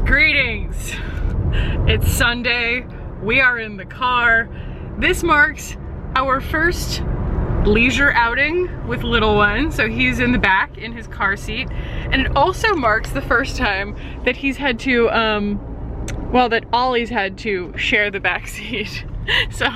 Greetings! It's Sunday, we are in the car. This marks our first leisure outing with little one, so he's in the back in his car seat. And it also marks the first time that he's had to, that Ollie's had to share the back seat. So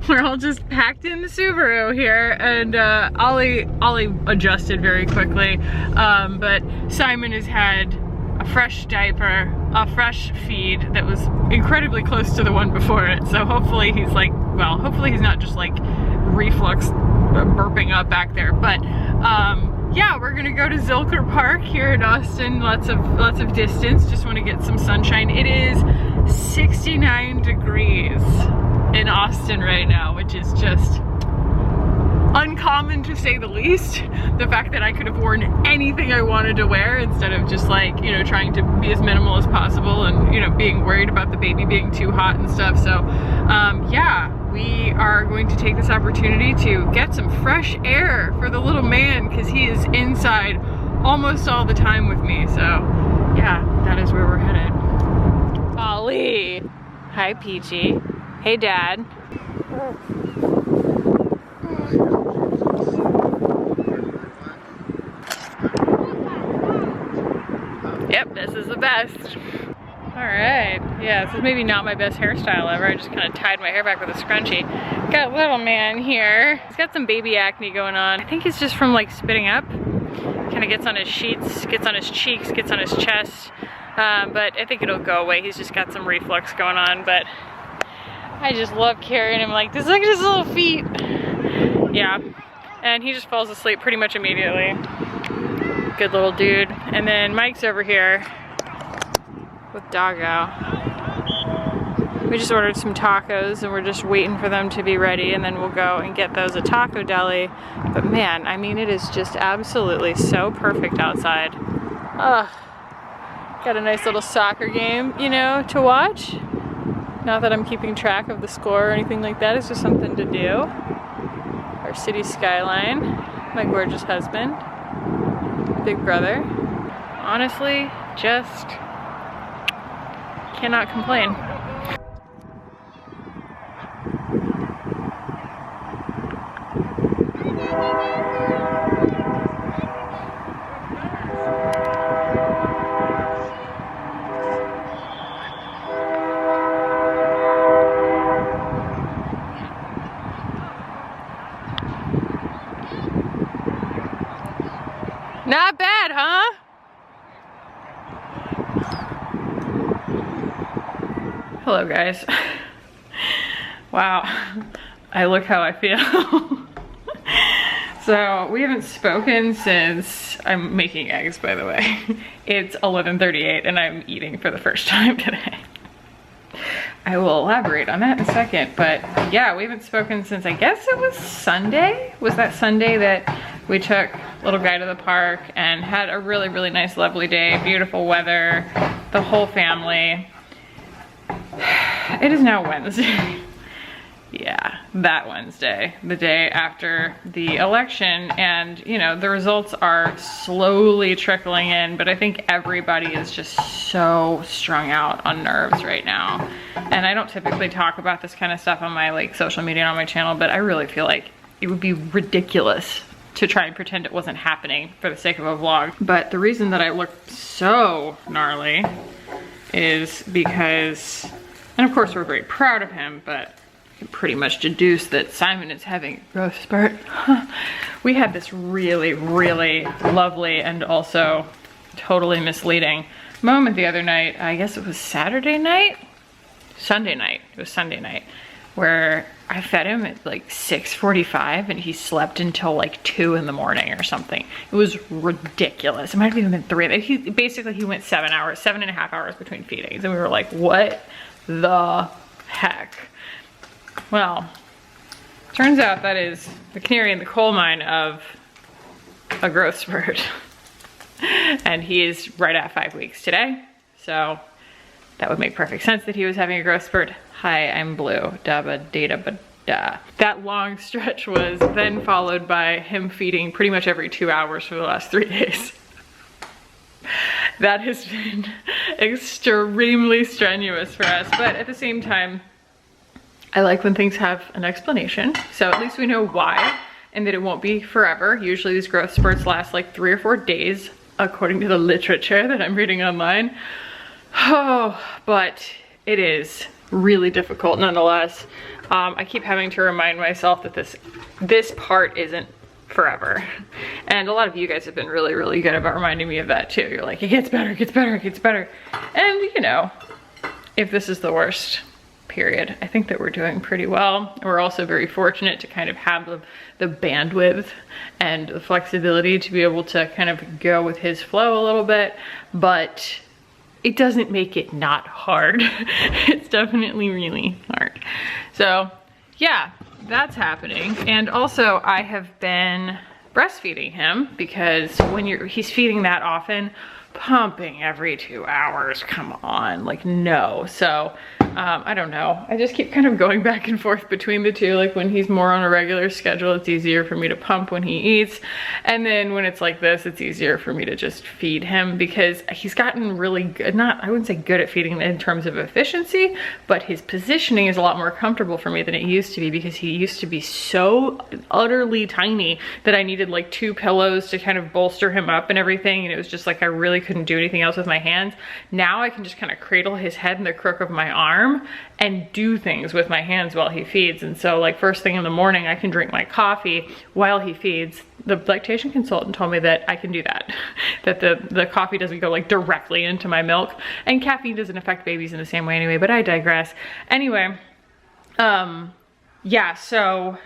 we're all just packed in the Subaru here, and Ollie adjusted very quickly, but Simon has had a fresh diaper, a fresh feed that was incredibly close to the one before it. So hopefully he's like, well, hopefully he's not just like reflux burping up back there. But yeah, we're gonna go to Zilker Park here in Austin. Lots of distance. Just want to get some sunshine. It is 69 degrees in Austin right now, which is just uncommon to say the least. The fact that I could have worn anything I wanted to wear instead of just like, you know, trying to be as minimal as possible and, you know, being worried about the baby being too hot and stuff. So yeah, we are going to take this opportunity to get some fresh air for the little man, because he is inside almost all the time with me. So yeah, that is where we're headed. Ollie. Hi, Peachy. Hey, Dad. Yep, this is the best. All right, yeah, this is maybe not my best hairstyle ever. I just kind of tied my hair back with a scrunchie. Got little man here. He's got some baby acne going on. I think it's just from like spitting up. Kind of gets on his sheets, gets on his cheeks, gets on his chest. But I think it'll go away. He's just got some reflux going on, but I just love carrying him like this. Look at his little feet. Yeah, and he just falls asleep pretty much immediately. Good little dude. And then Mike's over here with Doggo. We just ordered some tacos and we're just waiting for them to be ready, and then we'll go and get those at Taco Deli. But man, I mean, it is just absolutely so perfect outside. Ugh. Got a nice little soccer game, you know, to watch. Not that I'm keeping track of the score or anything like that. It's just something to do. Our city skyline. My gorgeous husband. Big brother. Honestly, just cannot complain. Not bad, huh? Hello, guys. Wow, I look how I feel. So we haven't spoken since, I'm making eggs, by the way. It's 11:38 and I'm eating for the first time today. I will elaborate on that in a second, but yeah, we haven't spoken since, I guess it was Sunday? Was that Sunday that we took little guy to the park and had a really, really nice, lovely day, beautiful weather, the whole family. It is now Wednesday. Yeah, that Wednesday, the day after the election, and you know, the results are slowly trickling in, but I think everybody is just so strung out on nerves right now. And I don't typically talk about this kind of stuff on my like social media and on my channel, but I really feel like it would be ridiculous to try and pretend it wasn't happening for the sake of a vlog. But the reason that I look so gnarly is because, and of course we're very proud of him, but you can pretty much deduce that Simon is having a growth spurt. We had this really, really lovely and also totally misleading moment the other night. I guess it was Saturday night? Sunday night. It was Sunday night, where I fed him at like 6:45 and he slept until like 2 in the morning or something. It was ridiculous. It might have even been 3. He went 7.5 hours between feedings, and we were like, what the heck? Well, turns out that is the canary in the coal mine of a growth spurt. And he is right at 5 weeks today. So that would make perfect sense that he was having a growth spurt. Hi, I'm blue. Dabba data ba da. That long stretch was then followed by him feeding pretty much every 2 hours for the last 3 days. That has been extremely strenuous for us. But at the same time, I like when things have an explanation. So at least we know why and that it won't be forever. Usually these growth spurts last like 3 or 4 days, according to the literature that I'm reading online. Oh, but it is really difficult nonetheless. I keep having to remind myself that this part isn't forever. And a lot of you guys have been really, really good about reminding me of that too. You're like, it gets better, it gets better, it gets better. And you know, if this is the worst period, I think that we're doing pretty well. We're also very fortunate to kind of have the bandwidth and the flexibility to be able to kind of go with his flow a little bit, but it doesn't make it not hard. It's definitely really hard. So yeah, that's happening. And also I have been breastfeeding him because when he's feeding that often, pumping every 2 hours, come on, like no. So I don't know, I just keep kind of going back and forth between the two. Like when he's more on a regular schedule, it's easier for me to pump when he eats, and then when it's like this, it's easier for me to just feed him because he's gotten really good. I wouldn't say good at feeding in terms of efficiency, but his positioning is a lot more comfortable for me than it used to be, because he used to be so utterly tiny that I needed like 2 pillows to kind of bolster him up and everything, and it was just like I really couldn't do anything else with my hands. Now I can just kind of cradle his head in the crook of my arm and do things with my hands while he feeds. And so like first thing in the morning, I can drink my coffee while he feeds. The lactation consultant told me that I can do that, that the coffee doesn't go like directly into my milk, and caffeine doesn't affect babies in the same way anyway, but I digress. Anyway, yeah, so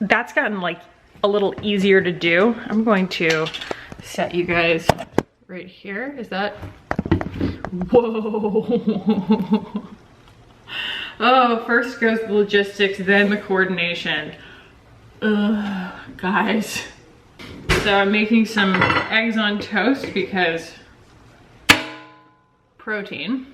that's gotten like a little easier to do. I'm going to set you guys right here. Is that, whoa. Oh, first goes the logistics, then the coordination. Ugh, guys. So I'm making some eggs on toast because protein.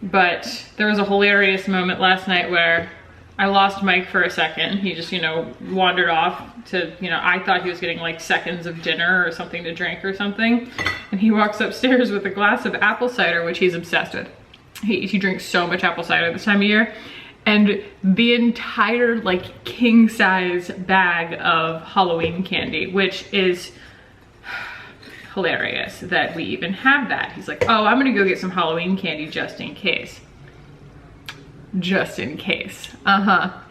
But there was a hilarious moment last night where I lost Mike for a second. He just, you know, wandered off to, you know, I thought he was getting like seconds of dinner or something to drink or something. And he walks upstairs with a glass of apple cider, which he's obsessed with. He drinks so much apple cider this time of year. And the entire like king size bag of Halloween candy, which is hilarious that we even have that. He's like, oh, I'm gonna go get some Halloween candy just in case. Just in case. Halloween,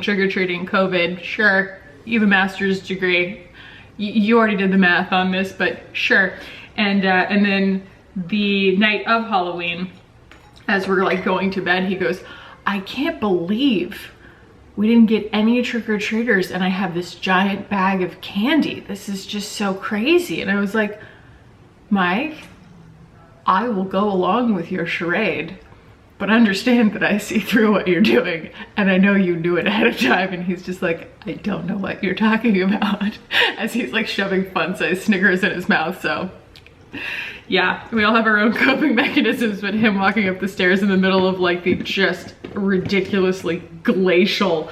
trick-or-treating, COVID, sure. You have a master's degree. You already did the math on this, but sure. And then the night of Halloween, as we're like going to bed, he goes, I can't believe we didn't get any trick-or-treaters and I have this giant bag of candy. This is just so crazy. And I was like, Mike, I will go along with your charade, but understand that I see through what you're doing, and I know you knew it ahead of time. And he's just like, I don't know what you're talking about, as he's like shoving fun-sized Snickers in his mouth. So yeah, we all have our own coping mechanisms, but him walking up the stairs in the middle of like the just ridiculously glacial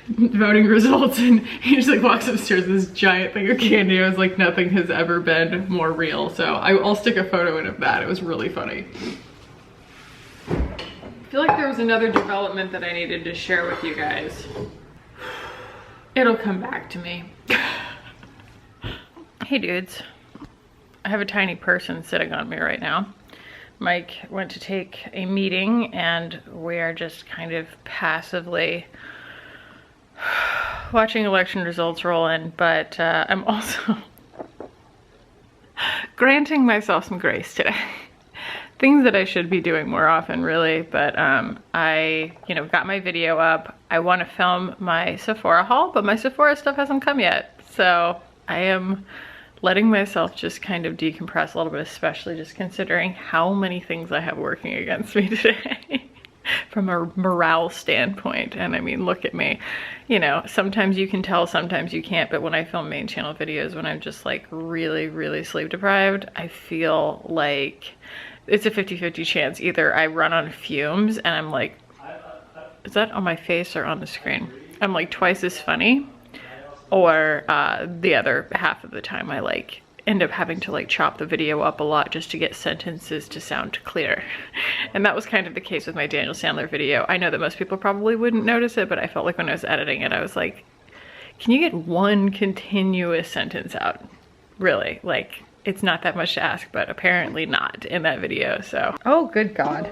voting results, and he just like walks upstairs with this giant thing of candy. I was like, nothing has ever been more real. So I'll stick a photo in of that. It was really funny. I feel like there was another development that I needed to share with you guys. It'll come back to me. Hey dudes, I have a tiny person sitting on me right now. Mike went to take a meeting and we're just kind of passively watching election results roll in, but I'm also granting myself some grace today. Things that I should be doing more often, really, but I, you know, got my video up. I want to film my Sephora haul, but my Sephora stuff hasn't come yet. So I am letting myself just kind of decompress a little bit, especially just considering how many things I have working against me today from a morale standpoint. And I mean, look at me. You know, sometimes you can tell, sometimes you can't, but when I film main channel videos, when I'm just like really, really sleep deprived, I feel like it's a 50-50 chance. Either I run on fumes and I'm like, is that on my face or on the screen? I'm like twice as funny, or the other half of the time I like end up having to like chop the video up a lot just to get sentences to sound clear. And that was kind of the case with my Daniel Sandler video. I know that most people probably wouldn't notice it, but I felt like when I was editing it, I was like, can you get one continuous sentence out? Really, like, it's not that much to ask, but apparently not in that video, so. Oh, good God.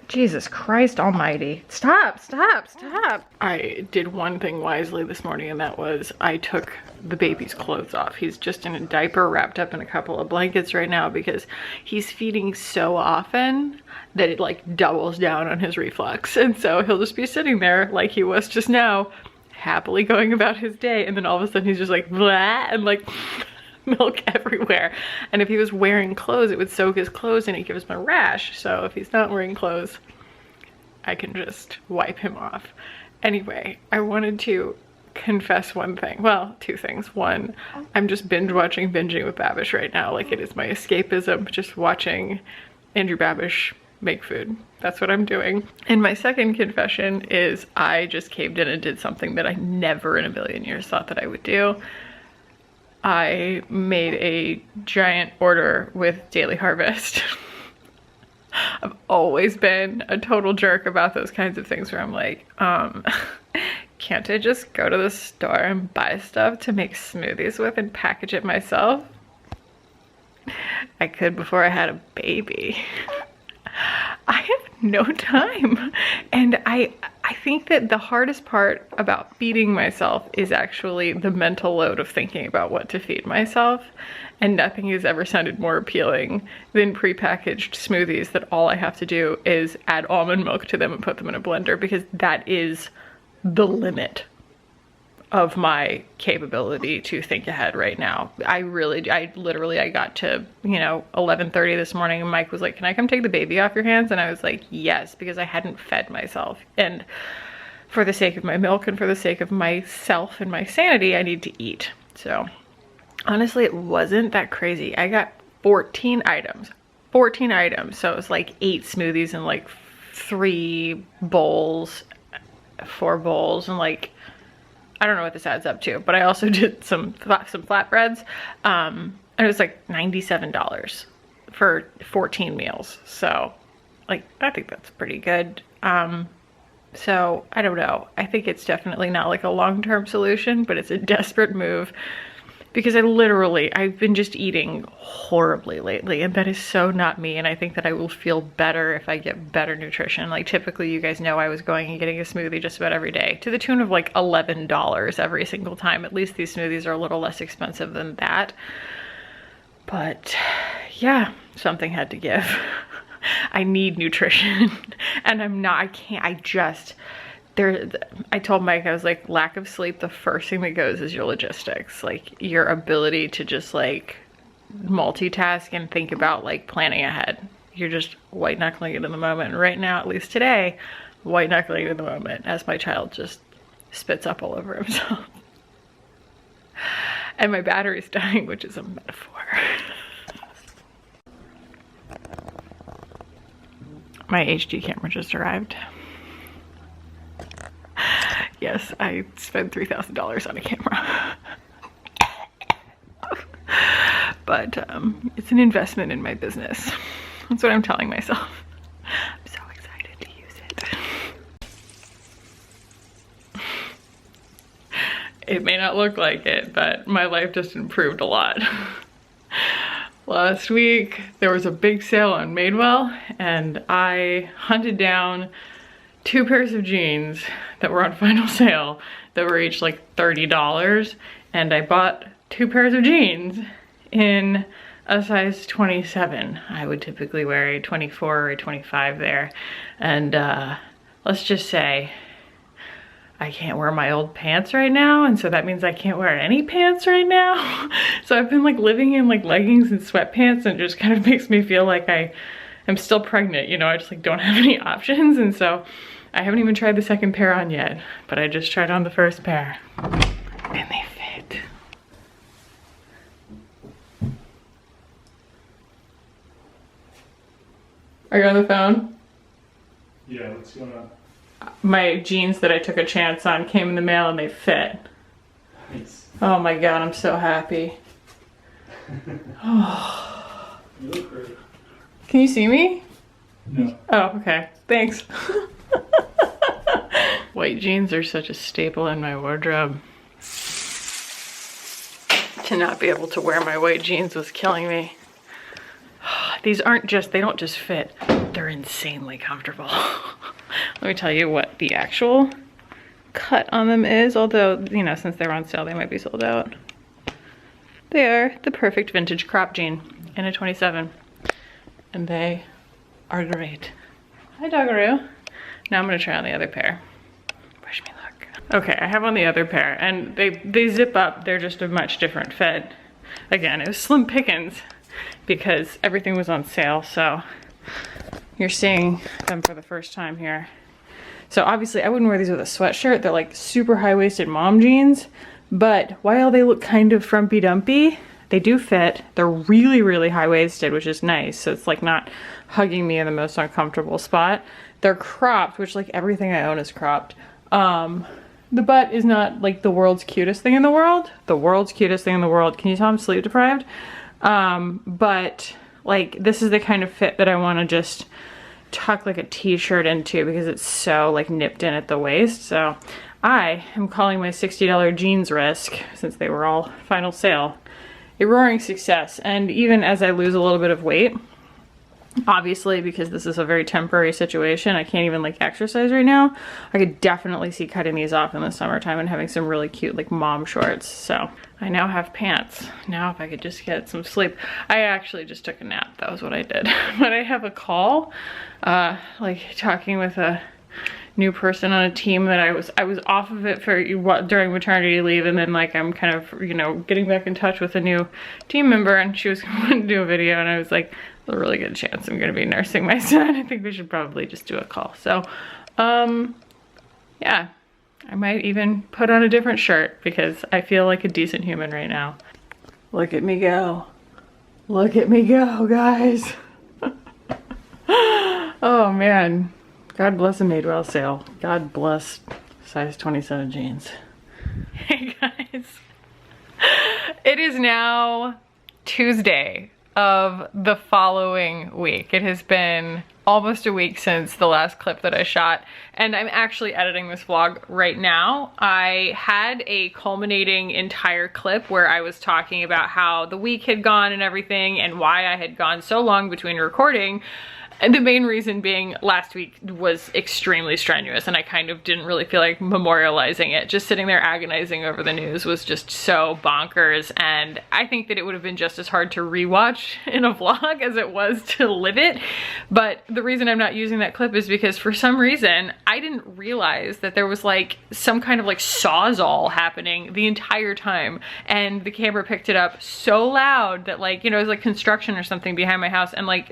Jesus Christ almighty. Stop, stop, stop. I did one thing wisely this morning, and that was I took the baby's clothes off. He's just in a diaper wrapped up in a couple of blankets right now because he's feeding so often that it like doubles down on his reflux. And so he'll just be sitting there like he was just now, happily going about his day. And then all of a sudden he's just like, blah, and like milk everywhere. And if he was wearing clothes, it would soak his clothes and it gives him a rash. So if he's not wearing clothes, I can just wipe him off. Anyway, I wanted to confess one thing. Well, two things. One, I'm just binging with Babish right now. Like, it is my escapism, just watching Andrew Babish make food. That's what I'm doing. And my second confession is I just caved in and did something that I never in a billion years thought that I would do. I made a giant order with Daily Harvest. I've always been a total jerk about those kinds of things where I'm like, can't I just go to the store and buy stuff to make smoothies with and package it myself? I could before I had a baby. I have no time. And I think that the hardest part about feeding myself is actually the mental load of thinking about what to feed myself. And nothing has ever sounded more appealing than prepackaged smoothies that all I have to do is add almond milk to them and put them in a blender, because that is the limit of my capability to think ahead right now. I got to, 11:30 this morning and Mike was like, can I come take the baby off your hands? And I was like, yes, because I hadn't fed myself. And for the sake of my milk and for the sake of myself and my sanity, I need to eat. So honestly, it wasn't that crazy. I got 14 items. So it was like 8 smoothies and like 4 bowls, and like, I don't know what this adds up to, but I also did some flatbreads, and it was like $97 for 14 meals. So like, I think that's pretty good. So I don't know. I think it's definitely not like a long-term solution, but it's a desperate move because I've been just eating horribly lately, and that is so not me. And I think that I will feel better if I get better nutrition. Like, typically, you guys know I was going and getting a smoothie just about every day to the tune of like $11 every single time. At least these smoothies are a little less expensive than that. But yeah, something had to give. I need nutrition and I told Mike, I was like, lack of sleep, the first thing that goes is your logistics. Like, your ability to just like multitask and think about like planning ahead. You're just white knuckling it in the moment. And right now, at least today, white knuckling it in the moment as my child just spits up all over himself. And my battery's dying, which is a metaphor. My HD camera just arrived. Yes, I spent $3,000 on a camera. But it's an investment in my business. That's what I'm telling myself. I'm so excited to use it. It may not look like it, but my life just improved a lot. Last week, there was a big sale on Madewell, and I hunted down 2 pairs of jeans that were on final sale that were each like $30, and I bought 2 pairs of jeans in a size 27. I would typically wear a 24 or a 25 there, and let's just say I can't wear my old pants right now, and so that means I can't wear any pants right now. So I've been like living in like leggings and sweatpants, and it just kind of makes me feel like I'm still pregnant, I just like don't have any options. And so I haven't even tried the second pair on yet, but I just tried on the first pair and they fit. Are you on the phone? Yeah, what's going on? My jeans that I took a chance on came in the mail and they fit. Nice. Oh my God, I'm so happy. You look great. Can you see me? No. Oh, okay. Thanks. White jeans are such a staple in my wardrobe. To not be able to wear my white jeans was killing me. These they don't just fit, they're insanely comfortable. Let me tell you what the actual cut on them is, although, you know, since they're on sale, they might be sold out. They are the perfect vintage crop jean in a 27, and they are great. Hi, Doggaroo. Now I'm gonna try on the other pair. Wish me luck. Okay, I have on the other pair, and they zip up. They're just a much different fit. Again, it was slim pickings because everything was on sale, so you're seeing them for the first time here. So obviously I wouldn't wear these with a sweatshirt. They're like super high-waisted mom jeans, but while they look kind of frumpy dumpy, they do fit. They're really, really high-waisted, which is nice. So it's like not hugging me in the most uncomfortable spot. They're cropped, which like everything I own is cropped. The butt is not like the world's cutest thing in the world. The world's cutest thing in the world. Can you tell I'm sleep deprived? But like this is the kind of fit that I want to just tuck like a t-shirt into because it's so like nipped in at the waist. So I am calling my $60 jeans risk, since they were all final sale, a roaring success. And even as I lose a little bit of weight, obviously because this is a very temporary situation, I can't even like exercise right now, I could definitely see cutting these off in the summertime and having some really cute like mom shorts. So I now have pants. Now if I could just get some sleep. I actually just took a nap, that was what I did. But I have a call, like talking with a new person on a team that I was off of it for during maternity leave, and then like I'm kind of, you know, getting back in touch with a new team member, and she was going to do a video, and I was like, there's a really good chance I'm gonna be nursing my son. I think we should probably just do a call. So yeah, I might even put on a different shirt because I feel like a decent human right now. Look at me go. Look at me go, guys. Oh man. God bless a Madewell sale. God bless size 27 jeans. Hey guys. It is now Tuesday of the following week. It has been almost a week since the last clip that I shot, and I'm actually editing this vlog right now. I had a culminating entire clip where I was talking about how the week had gone and everything and why I had gone so long between recording. And the main reason being last week was extremely strenuous and I kind of didn't really feel like memorializing it. Just sitting there agonizing over the news was just so bonkers, and I think that it would have been just as hard to rewatch in a vlog as it was to live it. But the reason I'm not using that clip is because for some reason I didn't realize that there was like some kind of like sawzall happening the entire time, and the camera picked it up so loud that like, you know, it was like construction or something behind my house, and like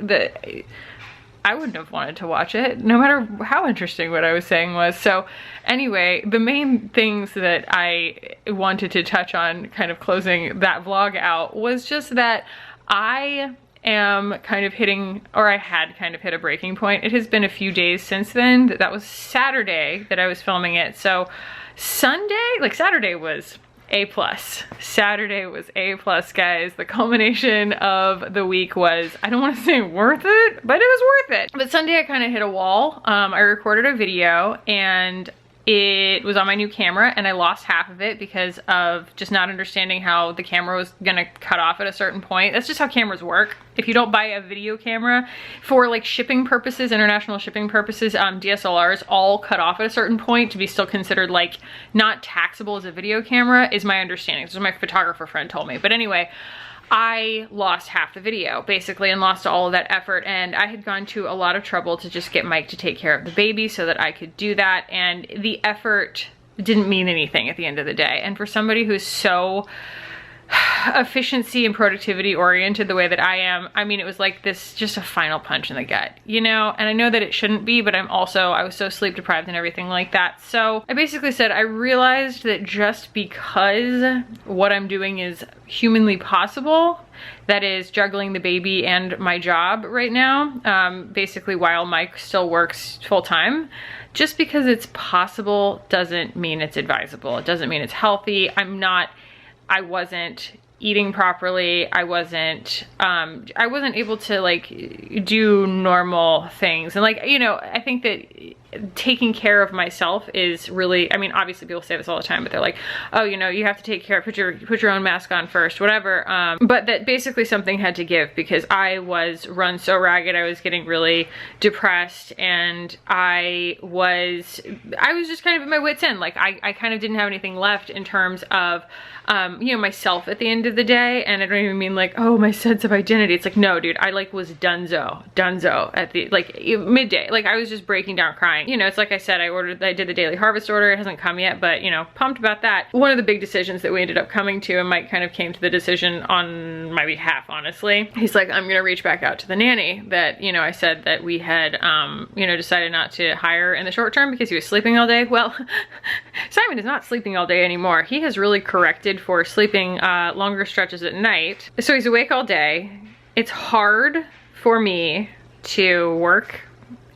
I wouldn't have wanted to watch it, no matter how interesting what I was saying was. So anyway, the main things that I wanted to touch on, kind of closing that vlog out, was just that I am kind of hitting, or I had kind of hit a breaking point. It has been a few days since then. That was Saturday that I was filming it. So Sunday, like Saturday was A+. Saturday was A+, guys. The culmination of the week was, I don't want to say worth it, but it was worth it. But Sunday I kind of hit a wall. I recorded a video and it was on my new camera, and I lost half of it because of just not understanding how the camera was gonna cut off at a certain point. That's just how cameras work. If you don't buy a video camera for like shipping purposes, international shipping purposes, DSLRs all cut off at a certain point to be still considered like not taxable as a video camera, is my understanding. This is what my photographer friend told me. But anyway, I lost half the video basically and lost all of that effort, and I had gone to a lot of trouble to just get Mike to take care of the baby so that I could do that, and the effort didn't mean anything at the end of the day. And for somebody who's so efficiency and productivity oriented the way that I am, I mean, it was like this, just a final punch in the gut, you know? And I know that it shouldn't be, but I was so sleep deprived and everything like that. So I basically said, I realized that just because what I'm doing is humanly possible, that is juggling the baby and my job right now, basically while Mike still works full time, just because it's possible doesn't mean it's advisable. It doesn't mean it's healthy. I wasn't eating properly. I wasn't able to like do normal things. And like, you know, I think that taking care of myself is really, I mean, obviously people say this all the time, but they're like, oh, you know, you have to take care, put your own mask on first, whatever. But that basically something had to give, because I was run so ragged. I was getting really depressed, and I was just kind of at my wit's end. Like I kind of didn't have anything left in terms of, you know, myself at the end of the day. And I don't even mean like, oh, my sense of identity. It's like, no, dude, I like was donezo at the, like midday. Like I was just breaking down crying. You know, it's like I said, I did the daily harvest order. It hasn't come yet, but you know, pumped about that. One of the big decisions that we ended up coming to, and Mike kind of came to the decision on my behalf, honestly. He's like, I'm gonna reach back out to the nanny that, you know, I said that we had, you know, decided not to hire in the short term because he was sleeping all day. Well, Simon is not sleeping all day anymore. He has really corrected for sleeping longer stretches at night. So he's awake all day. It's hard for me to work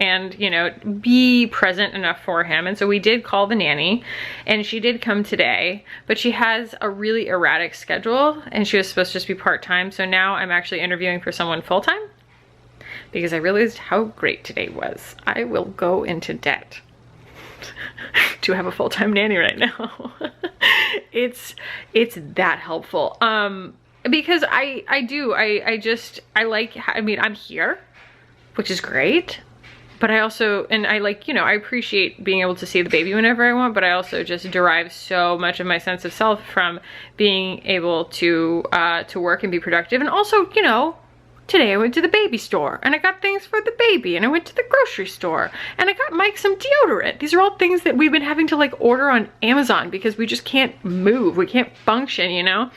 and, you know, be present enough for him. And so we did call the nanny, and she did come today, but she has a really erratic schedule, and she was supposed to just be part-time. So now I'm actually interviewing for someone full-time because I realized how great today was. I will go into debt to have a full-time nanny right now. It's that helpful. Because I like, I mean, I'm here, which is great. But I also, and I like, you know, I appreciate being able to see the baby whenever I want, but I also just derive so much of my sense of self from being able to work and be productive. And also, you know, today I went to the baby store and I got things for the baby, and I went to the grocery store and I got Mike some deodorant. These are all things that we've been having to like order on Amazon because we just can't move. We can't function, you know?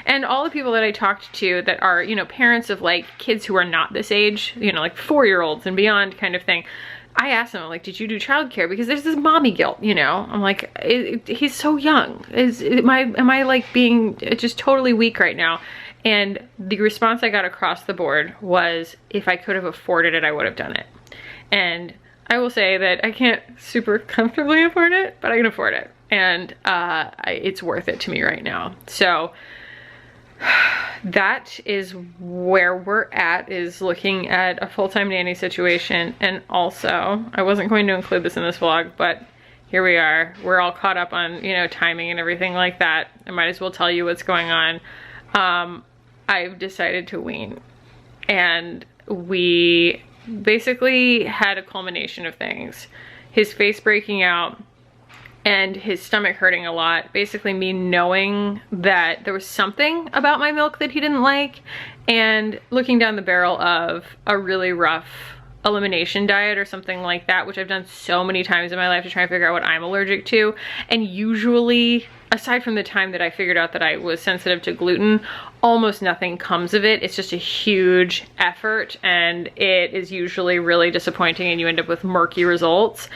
And all the people that I talked to that are, you know, parents of like kids who are not this age, you know, like 4-year-olds and beyond kind of thing, I asked them, like, did you do childcare? Because there's this mommy guilt, you know? I'm like, he's so young. Am I like being just totally weak right now? And the response I got across the board was, if I could have afforded it, I would have done it. And I will say that I can't super comfortably afford it, but I can afford it. And it's worth it to me right now. So that is where we're at, is looking at a full-time nanny situation. And also, I wasn't going to include this in this vlog, but here we are. We're all caught up on, you know, timing and everything like that. I might as well tell you what's going on. I've decided to wean, and we basically had a culmination of things. His face breaking out and his stomach hurting a lot, basically me knowing that there was something about my milk that he didn't like, and looking down the barrel of a really rough elimination diet or something like that, which I've done so many times in my life to try and figure out what I'm allergic to. And usually, aside from the time that I figured out that I was sensitive to gluten, almost nothing comes of it. It's just a huge effort, and it is usually really disappointing, and you end up with murky results.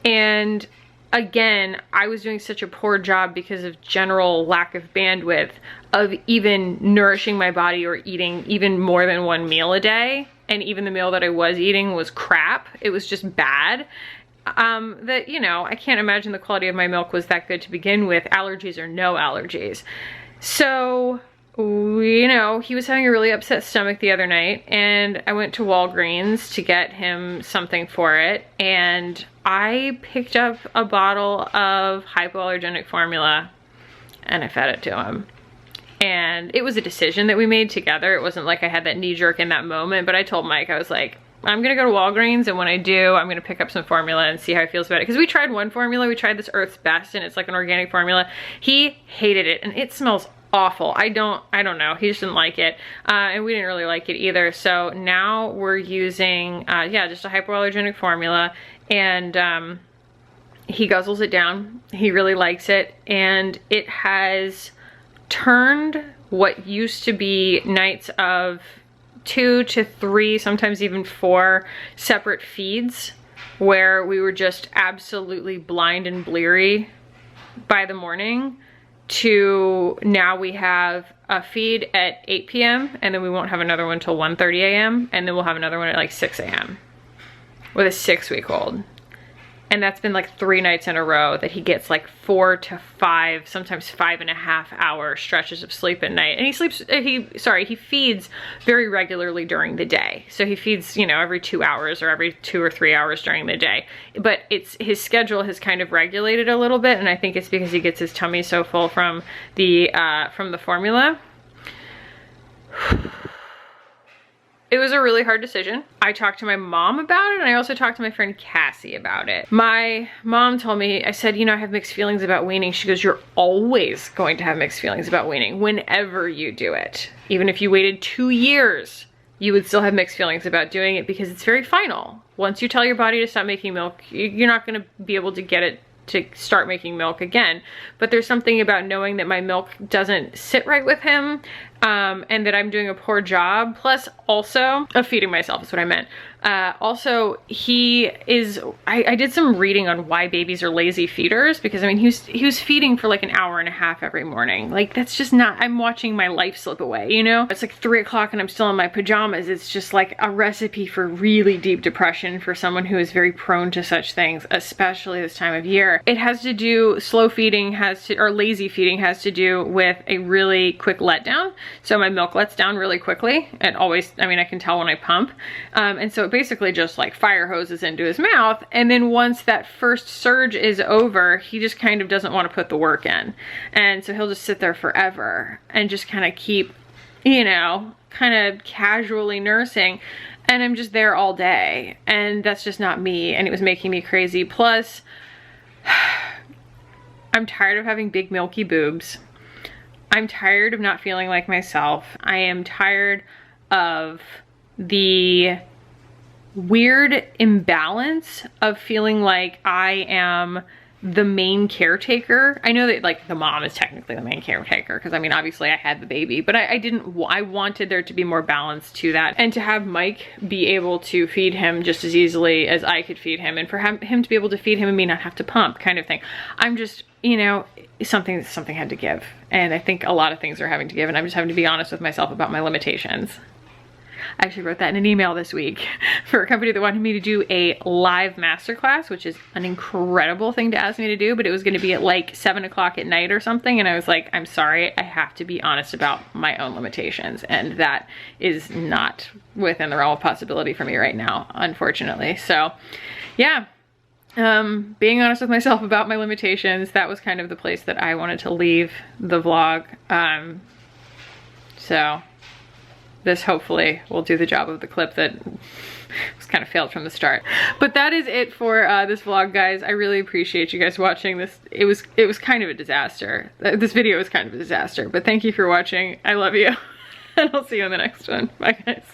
And again, I was doing such a poor job because of general lack of bandwidth of even nourishing my body or eating even more than one meal a day. And even the meal that I was eating was crap. It was just bad. That, you know, I can't imagine the quality of my milk was that good to begin with, allergies or no allergies. So, you know, he was having a really upset stomach the other night, and I went to Walgreens to get him something for it, and I picked up a bottle of hypoallergenic formula and I fed it to him. And it was a decision that we made together. It wasn't like I had that knee jerk in that moment, but I told Mike, I was like, I'm gonna go to Walgreens, and when I do, I'm gonna pick up some formula and see how he feels about it. Because we tried one formula, we tried this Earth's Best, and it's like an organic formula. He hated it, and it smells awful. I don't know, he just didn't like it. And we didn't really like it either. So now we're using, yeah, just a hypoallergenic formula, and he guzzles it down. He really likes it, and it has turned what used to be nights of 2 to 3, sometimes even 4 separate feeds where we were just absolutely blind and bleary by the morning, to now we have a feed at 8 p.m. and then we won't have another one till 1:30 a.m. and then we'll have another one at like 6 a.m. with a 6-week-old. And that's been like 3 nights in a row that he gets like 4 to 5, sometimes 5.5 hour stretches of sleep at night. And he feeds very regularly during the day. So he feeds, you know, every 2 hours or every 2 or 3 hours during the day. But his schedule has kind of regulated a little bit, and I think it's because he gets his tummy so full from the formula. It was a really hard decision. I talked to my mom about it, and I also talked to my friend Cassie about it. My mom told me, I said, you know, I have mixed feelings about weaning. She goes, you're always going to have mixed feelings about weaning whenever you do it. Even if you waited 2 years, you would still have mixed feelings about doing it because it's very final. Once you tell your body to stop making milk, you're not gonna be able to get it to start making milk again. But there's something about knowing that my milk doesn't sit right with him, and that I'm doing a poor job, plus also of feeding myself is what I meant. Also, I did some reading on why babies are lazy feeders, because I mean, he was feeding for like an hour and a half every morning. Like, that's just not, I'm watching my life slip away, you know? It's like 3 o'clock and I'm still in my pajamas. It's just like a recipe for really deep depression for someone who is very prone to such things, especially this time of year. It has to do, slow feeding or lazy feeding has to do with a really quick letdown. So my milk lets down really quickly. It always, I mean, I can tell when I pump. And so it basically just like fire hoses into his mouth. And then once that first surge is over, he just kind of doesn't want to put the work in. And so he'll just sit there forever and just kind of keep, you know, kind of casually nursing. And I'm just there all day. And that's just not me. And it was making me crazy. Plus, I'm tired of having big milky boobs. I'm tired of not feeling like myself. I am tired of the weird imbalance of feeling like I am the main caretaker. I know that like the mom is technically the main caretaker, because I mean, obviously I had the baby, but I wanted there to be more balance to that, and to have Mike be able to feed him just as easily as I could feed him, and for him to be able to feed him and me not have to pump, kind of thing. I'm just, you know, something had to give. And I think a lot of things are having to give, and I'm just having to be honest with myself about my limitations. I actually wrote that in an email this week for a company that wanted me to do a live masterclass, which is an incredible thing to ask me to do, but it was going to be at like 7 o'clock at night or something. And I was like, I'm sorry, I have to be honest about my own limitations. And that is not within the realm of possibility for me right now, unfortunately. So yeah. Being honest with myself about my limitations, that was kind of the place that I wanted to leave the vlog. So this hopefully will do the job of the clip that was kind of failed from the start. But that is it for this vlog, guys. I really appreciate you guys watching this. It was kind of a disaster. This video was kind of a disaster, but thank you for watching. I love you. And I'll see you in the next one. Bye, guys.